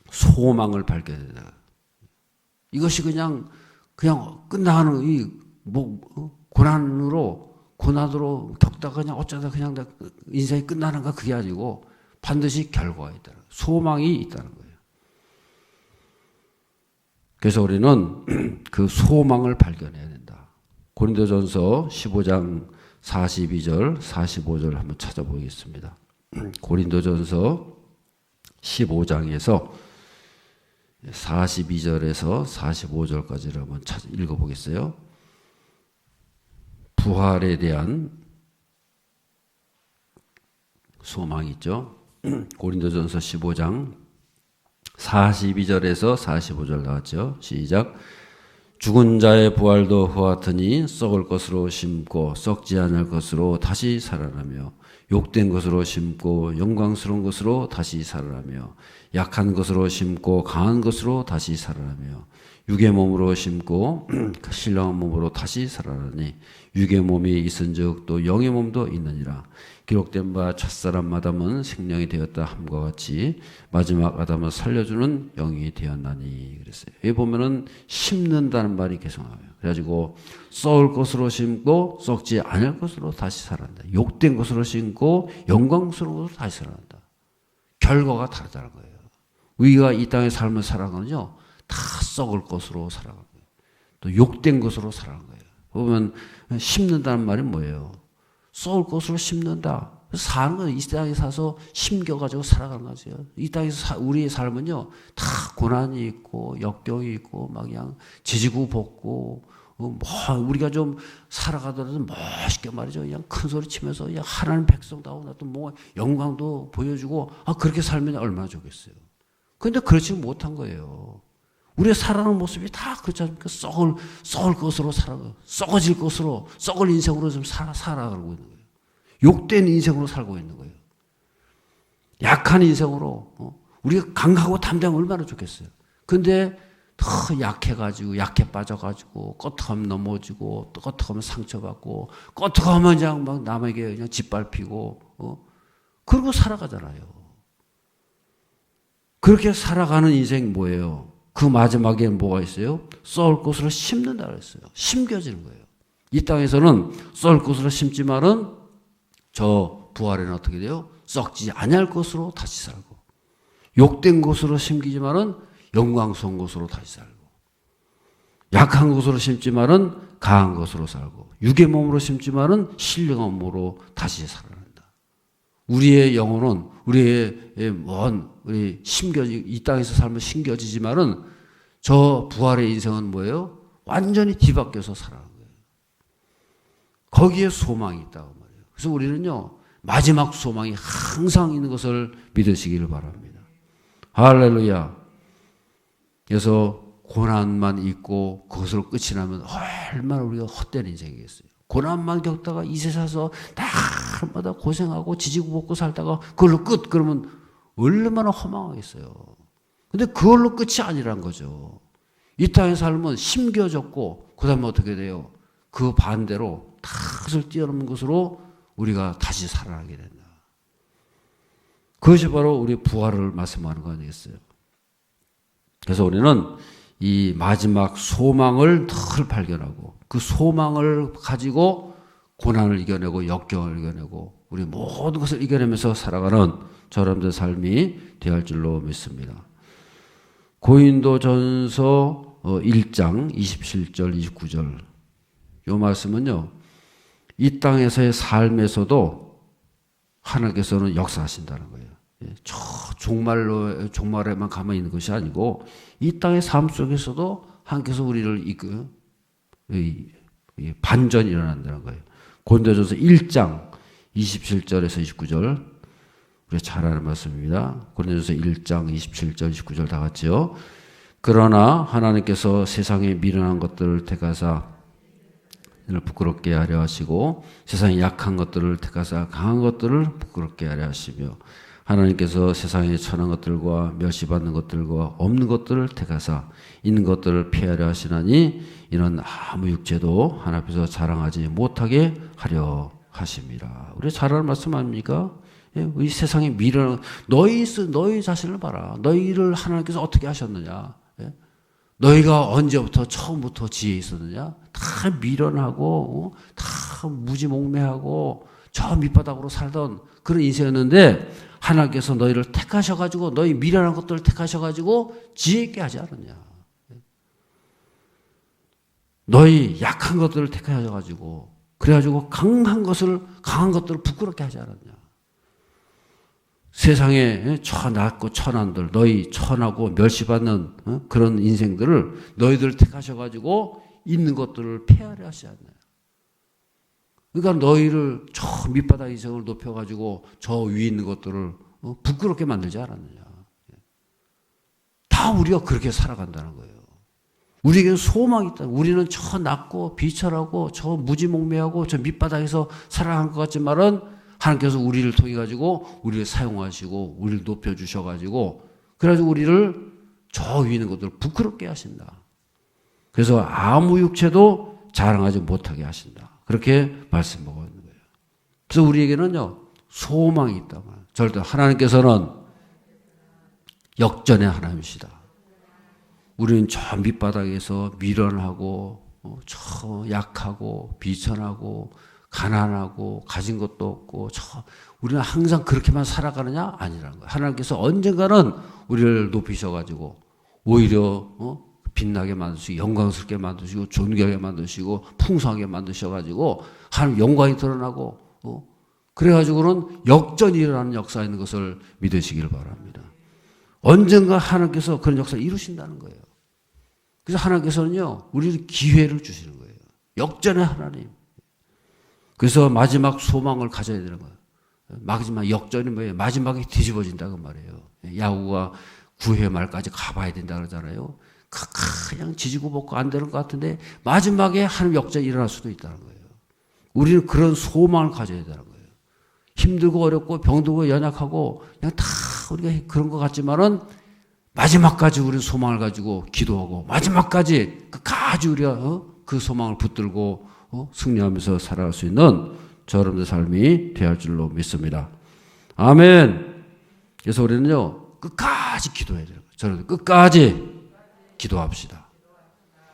소망을 발견해야. 이것이 그냥 끝나는 이 고난으로 겪다가 그냥 어쩌다 그냥 인생이 끝나는가 그게 아니고 반드시 결과가 있다는 거예요. 소망이 있다는 거예요. 그래서 우리는 그 소망을 발견해야 된다. 고린도전서 15장 42절, 45절 한번 찾아보겠습니다. 고린도전서 15장에서 42절에서 45절까지를 한번 읽어보겠어요. 부활에 대한 소망이 있죠. 고린도전서 15장 42절에서 45절 나왔죠. 시작. 죽은 자의 부활도 그와 같으니 썩을 것으로 심고 썩지 않을 것으로 다시 살아나며 욕된 것으로 심고 영광스러운 것으로 다시 살아나며 약한 것으로 심고 강한 것으로 다시 살아나며 육의 몸으로 심고 신령한 몸으로 다시 살아나니 육의 몸이 있은즉 또 영의 몸도 있느니라. 기록된 바 첫사람 아담은 생명이 되었다 함과 같이 마지막 아담은 살려주는 영이 되었나니 그랬어요. 여기 보면은 심는다는 말이 계속 나와요. 그래가지고 썩을 것으로 심고 썩지 않을 것으로 다시 살아난다. 욕된 것으로 심고 영광스러운 것으로 다시 살아난다. 결과가 다르다는 거예요. 우리가 이 땅의 삶을 살아가는요 다 썩을 것으로 살아가는 거예요. 또 욕된 것으로 살아가는 거예요. 보면 심는다는 말이 뭐예요? 썩을 것으로 심는다. 사는 거예요. 이 땅에 사서 심겨가지고 살아가는 거죠. 이 땅에서 우리의 삶은요, 다 고난이 있고, 역경이 있고, 막 그냥 지지고 볶고, 우리가 좀 살아가더라도 멋있게 말이죠. 그냥 큰 소리 치면서 그냥 하나님 백성다워 또 뭐 영광도 보여주고, 그렇게 살면 얼마나 좋겠어요. 그런데 그렇지 못한 거예요. 우리가 살아가는 모습이 다 그렇지 않습니까? 썩을 것으로 살아가, 썩어질 것으로, 썩을 인생으로 좀 살아가고 있는 거예요. 욕된 인생으로 살고 있는 거예요. 약한 인생으로, 우리가 강하고 담대하면 얼마나 좋겠어요. 근데 더 약해가지고, 약해 빠져가지고, 껐하면 넘어지고, 또 껐하면 상처받고, 껐하면 그냥 막 남에게 그냥 짓밟히고, 그러고 살아가잖아요. 그렇게 살아가는 인생이 뭐예요? 그 마지막에는 뭐가 있어요? 썩을 것으로 심는다 그랬어요. 심겨지는 거예요. 이 땅에서는 썩을 것으로 심지만은 저 부활에는 어떻게 돼요? 썩지 아니할 것으로 다시 살고 욕된 것으로 심기지만은 영광스러운 것으로 다시 살고 약한 것으로 심지만은 강한 것으로 살고 육의 몸으로 심지만은 신령한 몸으로 다시 살아난다. 우리의 영혼은 우리 이 땅에서 살면 심겨지지만은 저 부활의 인생은 뭐예요? 완전히 뒤바뀌어서 살아가는 거예요. 거기에 소망이 있다고 말이에요. 그래서 우리는요, 마지막 소망이 항상 있는 것을 믿으시기를 바랍니다. 할렐루야. 그래서 고난만 있고 그것으로 끝이 나면 얼마나 우리가 헛된 인생이겠어요. 고난만 겪다가 이 세상에서 날마다 고생하고 지지고 볶고 살다가 그걸로 끝 그러면 얼마나 허망하겠어요. 근데 그걸로 끝이 아니란 거죠. 이 땅의 삶은 심겨졌고 그 다음에 어떻게 돼요? 그 반대로 탓을 뛰어넘는 것으로 우리가 다시 살아나게 된다. 그것이 바로 우리 부활을 말씀하는 거 아니겠어요? 그래서 우리는 이 마지막 소망을 늘 발견하고 그 소망을 가지고 고난을 이겨내고 역경을 이겨내고 우리 모든 것을 이겨내면서 살아가는 저람들의 삶이 되어야 할 줄로 믿습니다. 고린도전서 1장 27절 29절 이 말씀은요. 이 땅에서의 삶에서도 하나님께서는 역사하신다는 거예요. 저 종말에만 가만히 있는 것이 아니고 이 땅의 삶 속에서도 하나님께서 우리를 반전이 일어난다는 거예요. 고린도전서 1장 27절에서 29절 우리가 잘 아는 말씀입니다. 고린도전서 1장 27절 29절 다 같이요. 그러나 하나님께서 세상에 미련한 것들을 택하사 이를 부끄럽게 하려 하시고 세상에 약한 것들을 택하사 강한 것들을 부끄럽게 하려 하시며 하나님께서 세상에 천한 것들과 멸시받는 것들과 없는 것들을 택하사 있는 것들을 피하려 하시나니 이는 아무 육체도 하나님 앞에서 자랑하지 못하게 하려 하십니다. 우리 잘 아는 말씀 아닙니까? 이 세상에 미련, 너희 자신을 봐라. 너희를 하나님께서 어떻게 하셨느냐? 너희가 언제부터 처음부터 지혜 있었느냐? 다 미련하고 다 무지몽매하고 저 밑바닥으로 살던 그런 인생이었는데 하나님께서 너희를 택하셔가지고 너희 미련한 것들을 택하셔가지고 지혜 있게 하지 않았냐? 너희 약한 것들을 택하셔가지고 그래가지고 강한 것들을 부끄럽게 하지 않았냐? 세상에 낮고 천한들, 너희 천하고 멸시받는 그런 인생들을 너희들 택하셔가지고 있는 것들을 폐하려 하지 않나요? 그러니까 너희를 저 밑바닥 인생을 높여가지고 저 위에 있는 것들을 부끄럽게 만들지 않았느냐. 다 우리가 그렇게 살아간다는 거예요. 우리에게는 소망이 있다. 우리는 저 낮고 비천하고 저 무지몽매하고 저 밑바닥에서 살아간 것 같지만은 하나님께서 우리를 통해 가지고 우리를 사용하시고 우리를 높여주셔 가지고 그래가지고 우리를 저 위에 있는 것들을 부끄럽게 하신다. 그래서 아무 육체도 자랑하지 못하게 하신다. 그렇게 말씀하고 있는 거예요. 그래서 우리에게는요 소망이 있다. 절대 하나님께서는 역전의 하나님이시다. 우리는 저 밑바닥에서 미련하고 저 약하고 비천하고 가난하고 가진 것도 없고 우리는 항상 그렇게만 살아가느냐? 아니라는 거예요. 하나님께서 언젠가는 우리를 높이셔가지고 오히려 빛나게 만드시고 영광스럽게 만드시고 존귀하게 만드시고 풍성하게 만드셔가지고 하나님 영광이 드러나고 그래가지고는 역전이 일어나는 역사가 있는 것을 믿으시기를 바랍니다. 언젠가 하나님께서 그런 역사를 이루신다는 거예요. 그래서 하나님께서는요 우리를 기회를 주시는 거예요. 역전의 하나님. 그래서 마지막 소망을 가져야 되는 거예요. 마지막 역전이 뭐예요? 마지막에 뒤집어진다고 말이에요. 야구가 9회 말까지 가봐야 된다 그러잖아요. 그냥 지지고 볶고 안 되는 것 같은데 마지막에 하나님 역전이 일어날 수도 있다는 거예요. 우리는 그런 소망을 가져야 되는 거예요. 힘들고 어렵고 병들고 연약하고 그냥 다 우리가 그런 것 같지만은 마지막까지 우리는 소망을 가지고 기도하고 마지막까지 끝까지 우리가 그 소망을 붙들고 승리하면서 살아갈 수 있는 저 여러분들 삶이 되어야 할 줄로 믿습니다. 아멘. 그래서 우리는요 끝까지 기도해야 돼요. 저는 끝까지 기도합시다.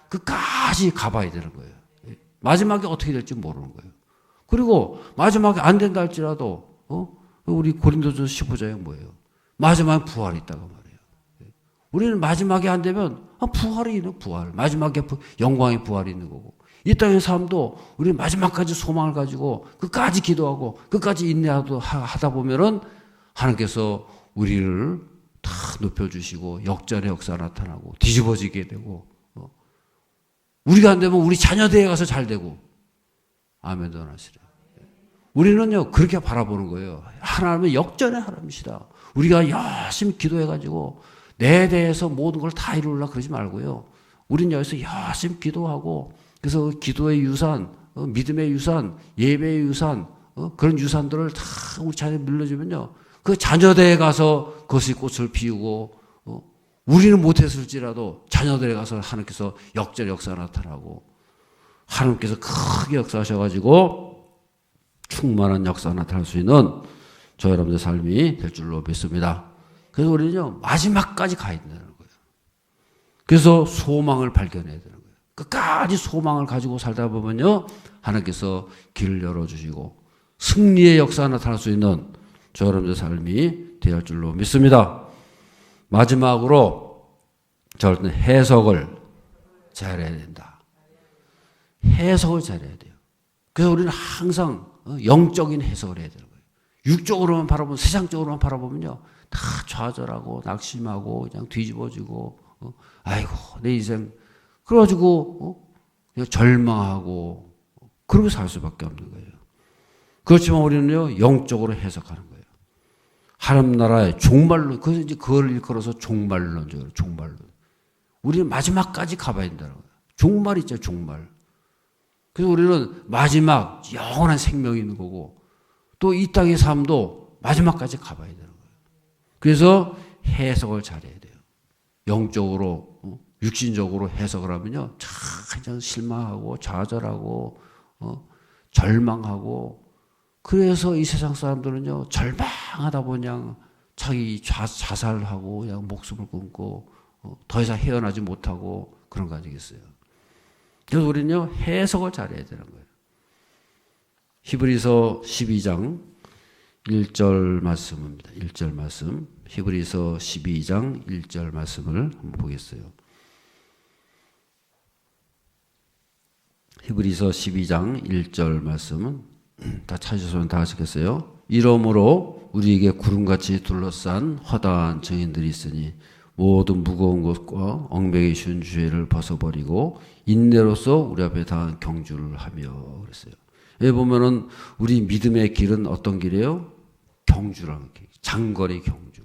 끝까지 가봐야 되는 거예요. 마지막에 어떻게 될지 모르는 거예요. 그리고 마지막에 안 된다 할지라도 우리 고린도전서 15장에 뭐예요? 마지막에 부활이 있다고 말이에요. 우리는 마지막에 안 되면 부활이 있는 부활. 마지막에 영광의 부활이 있는 거고 이 땅의 삶도 우리 마지막까지 소망을 가지고 끝까지 기도하고 끝까지 인내하다 보면은 하나님께서 우리를 다 높여주시고 역전의 역사가 나타나고 뒤집어지게 되고 우리가 안 되면 우리 자녀들에 가서 잘 되고 아멘도 하시래. 우리는요 그렇게 바라보는 거예요. 하나님은 역전의 하나님이시다. 우리가 열심히 기도해가지고 내 대해서 모든 걸 다 이루려고 그러지 말고요. 우리는 여기서 열심히 기도하고 그래서 기도의 유산, 믿음의 유산, 예배의 유산 그런 유산들을 다 우리 자녀에 물려주면요. 그 자녀대에 가서 그것이 꽃을 피우고 우리는 못했을지라도 자녀들에 가서 하나님께서 역사 나타나고 하나님께서 크게 역사하셔가지고 충만한 역사 나타날 수 있는 저 여러분의 삶이 될 줄로 믿습니다. 그래서 우리는요 마지막까지 가야 된다는 거예요. 그래서 소망을 발견해야 되는 거예요. 끝까지 소망을 가지고 살다 보면요 하나님께서 길을 열어주시고 승리의 역사가 나타날 수 있는 저 여러분의 삶이 되어야 할 줄로 믿습니다. 마지막으로 저는 해석을 잘해야 된다. 해석을 잘해야 돼요. 그래서 우리는 항상 영적인 해석을 해야 되는 거예요. 육적으로만 바라보면 세상적으로만 바라보면요 다 좌절하고 낙심하고 그냥 뒤집어지고 아이고 내 인생 그래가지고 그냥 절망하고 그렇게 살 수밖에 없는 거예요. 그렇지만 우리는요 영적으로 해석하는 거예요. 하나님 나라의 종말론, 그래서 이제 그걸 일컬어서 종말론적으로 종말론. 우리는 마지막까지 가봐야 된다는 거예요. 종말 있죠, 종말. 그래서 우리는 마지막 영원한 생명이 있는 거고 또 이 땅의 삶도 마지막까지 가봐야 되는 거예요. 그래서 해석을 잘해야 돼요. 영적으로, 육신적으로 해석을 하면요, 참 실망하고 좌절하고 절망하고 그래서 이 세상 사람들은요 절망하다 보니 그냥 자기 자살하고 그냥 목숨을 끊고 더 이상 헤어나지 못하고 그런 거 아니겠어요. 그래서 우리는요 해석을 잘해야 되는 거예요. 히브리서 12장 1절 말씀입니다. 1절 말씀. 히브리서 12장 1절 말씀을 한번 보겠어요. 히브리서 12장 1절 말씀은 다 찾으시면 다 하시겠어요? 이러므로 우리에게 구름같이 둘러싼 허다한 증인들이 있으니 모든 무거운 것과 엉매기 쉬운 죄를 벗어버리고 인내로서 우리 앞에 다한 경주를 하며 그랬어요. 여기 보면은 우리 믿음의 길은 어떤 길이에요? 경주라는 길, 장거리 경주.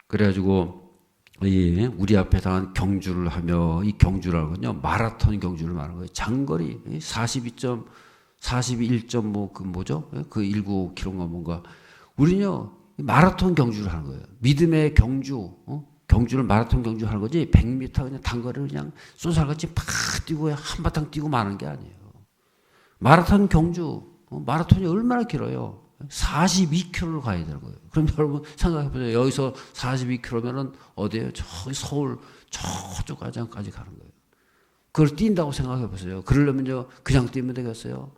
그래가지고 우리 앞에 당한 경주를 하며 이 경주라는 건요 마라톤 경주를 말하는 거예요. 장거리 41점 뭐죠? 그 19km인가 뭔가. 우리는요 마라톤 경주를 하는 거예요. 믿음의 경주, 경주를 마라톤 경주 하는 거지 100m 그냥 단거리를 그냥 쏜살같이 팍 뛰고 한바탕 뛰고 마는 게 아니에요. 마라톤 경주, 마라톤이 얼마나 길어요? 42km를 가야 되는 거예요. 그럼 여러분 생각해 보세요. 여기서 42km면은 어디예요? 저기 서울 저쪽까지 가는 거예요. 그걸 뛴다고 생각해 보세요. 그러려면요 그냥 뛰면 되겠어요?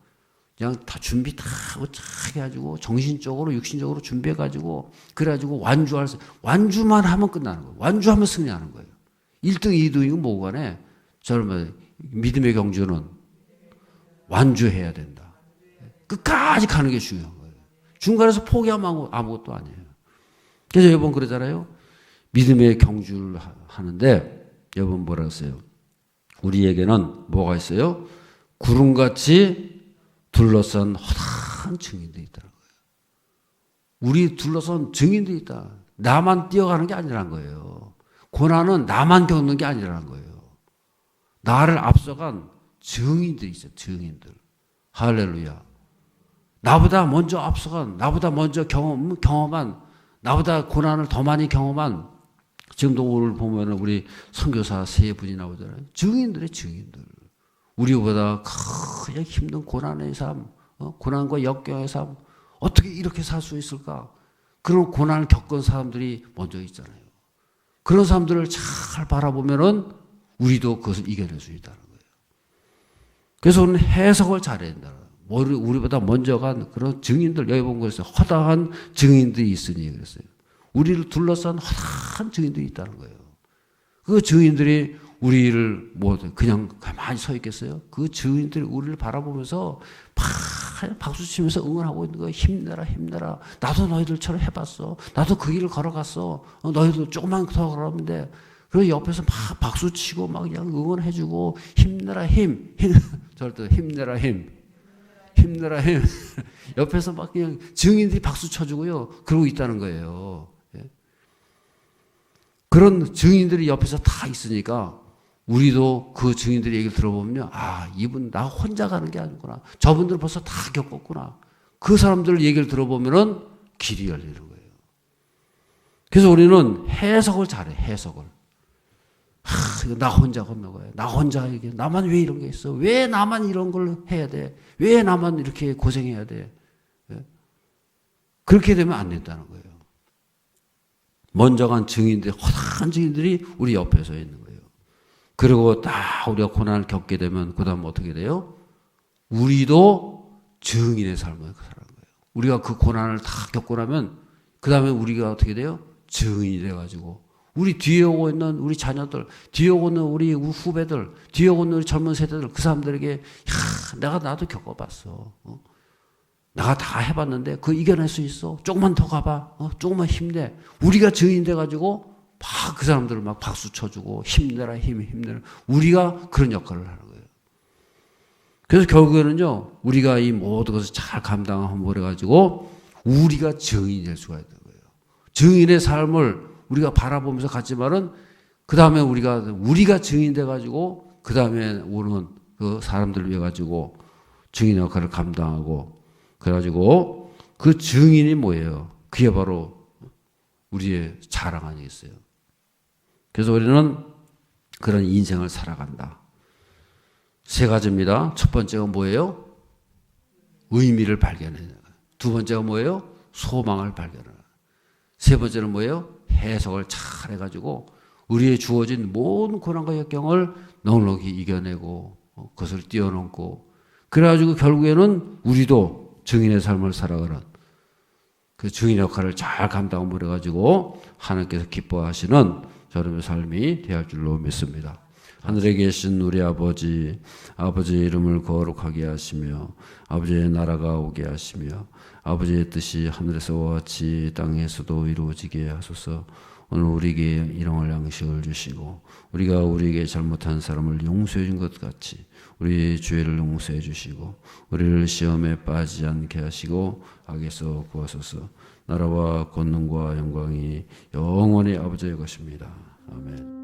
그냥 다 준비 다 하고 쫙 해가지고 정신적으로 육신적으로 준비해가지고 그래가지고 완주만 하면 끝나는 거예요. 완주하면 승리하는 거예요. 1등 2등이고 뭐고 간에 저는 믿음의 경주는 완주해야 된다. 끝까지 가는 게 중요한 거예요. 중간에서 포기하면 아무것도 아니에요. 그래서 여러분 그러잖아요. 믿음의 경주를 하는데 여러분 뭐라 했어요? 우리에게는 뭐가 있어요? 구름같이 둘러싼 허다한 증인들이 있다는 거예요. 우리 둘러싼 증인들이 있다. 나만 뛰어가는 게 아니라는 거예요. 고난은 나만 겪는 게 아니라는 거예요. 나를 앞서간 증인들이 있어요. 증인들. 할렐루야. 나보다 먼저 앞서간, 나보다 먼저 경험한, 나보다 고난을 더 많이 경험한, 지금도 오늘 보면 우리 선교사 세 분이 나오잖아요. 증인들의 증인들. 우리보다 크게 힘든 고난의 삶, 고난과 역경의 삶, 어떻게 이렇게 살 수 있을까? 그런 고난을 겪은 사람들이 먼저 있잖아요. 그런 사람들을 잘 바라보면은 우리도 그것을 이겨낼 수 있다는 거예요. 그래서 우리는 해석을 잘해야 된다. 우리보다 먼저 간 그런 증인들, 여기 보면 그랬어요. 허다한 증인들이 있으니 그랬어요. 우리를 둘러싼 허다한 증인들이 있다는 거예요. 그 증인들이 우리를 그냥 가만히 서 있겠어요? 그 증인들이 우리를 바라보면서 박수 치면서 응원하고 있는 거예요. 힘내라, 힘내라. 나도 너희들처럼 해봤어. 나도 그 길을 걸어갔어. 너희도 조금만 더 걸어가면 돼. 그리고 옆에서 막 박수 치고 막 그냥 응원해주고 힘내라, 힘. 저럴 힘내라, 힘. 힘내라, 힘. 옆에서 막 그냥 증인들이 박수 쳐주고요. 그러고 있다는 거예요. 그런 증인들이 옆에서 다 있으니까 우리도 그 증인들의 얘기를 들어보면요. 아, 이분 나 혼자 가는 게 아니구나. 저분들 벌써 다 겪었구나. 그 사람들 얘기를 들어보면은 길이 열리는 거예요. 그래서 우리는 해석을 잘해, 해석을. 이거 나 혼자 걷는 거야. 나 혼자 이게 나만 왜 이런 게 있어? 왜 나만 이런 걸 해야 돼? 왜 나만 이렇게 고생해야 돼? 그렇게 되면 안 된다는 거예요. 먼저 간 증인들, 허다한 증인들이 우리 옆에 서 있는 거예요. 그리고 딱 우리가 고난을 겪게 되면 그 다음 어떻게 돼요? 우리도 증인의 삶을 사는 거예요. 우리가 그 고난을 다 겪고 나면 그 다음에 우리가 어떻게 돼요? 증인이 돼가지고 우리 뒤에 오고 있는 우리 자녀들, 뒤에 오고 있는 우리 후배들, 뒤에 오고 있는 우리 젊은 세대들, 그 사람들에게 나도 겪어봤어. 내가 다 해봤는데 그거 이겨낼 수 있어. 조금만 더 가봐. 조금만 힘내. 우리가 증인 돼가지고 막 그 사람들을 막 박수 쳐주고 힘내라 힘내라. 우리가 그런 역할을 하는 거예요. 그래서 결국에는요, 우리가 이 모든 것을 잘 감당하고 그래가지고 우리가 증인이 될 수가 있는 거예요. 증인의 삶을 우리가 바라보면서 갔지만은 그 다음에 우리가 증인 돼가지고 그 다음에 오는 그 사람들을 위해 가지고 증인 역할을 감당하고 그래가지고 그 증인이 뭐예요? 그게 바로 우리의 자랑 아니겠어요? 그래서 우리는 그런 인생을 살아간다. 세 가지입니다. 첫 번째가 뭐예요? 의미를 발견해요. 두 번째가 뭐예요? 소망을 발견해요. 세 번째는 뭐예요? 해석을 잘 해가지고 우리의 주어진 모든 고난과 역경을 넉넉히 이겨내고 그것을 뛰어넘고 그래가지고 결국에는 우리도 증인의 삶을 살아가는 그 증인 역할을 잘 감당하고 그래가지고 하나님께서 기뻐하시는 저놈의 삶이 되할 줄로 믿습니다. 하늘에 계신 우리 아버지의 이름을 거룩하게 하시며 아버지의 나라가 오게 하시며 아버지의 뜻이 하늘에서와 같이 땅에서도 이루어지게 하소서. 오늘 우리에게 일용할 양식을 주시고 우리가 우리에게 잘못한 사람을 용서해 준 것 같이 우리의 죄를 용서해 주시고 우리를 시험에 빠지지 않게 하시고 악에서 구하소서. 나라와 권능과 영광이 영원히 아버지의 것입니다. 아멘.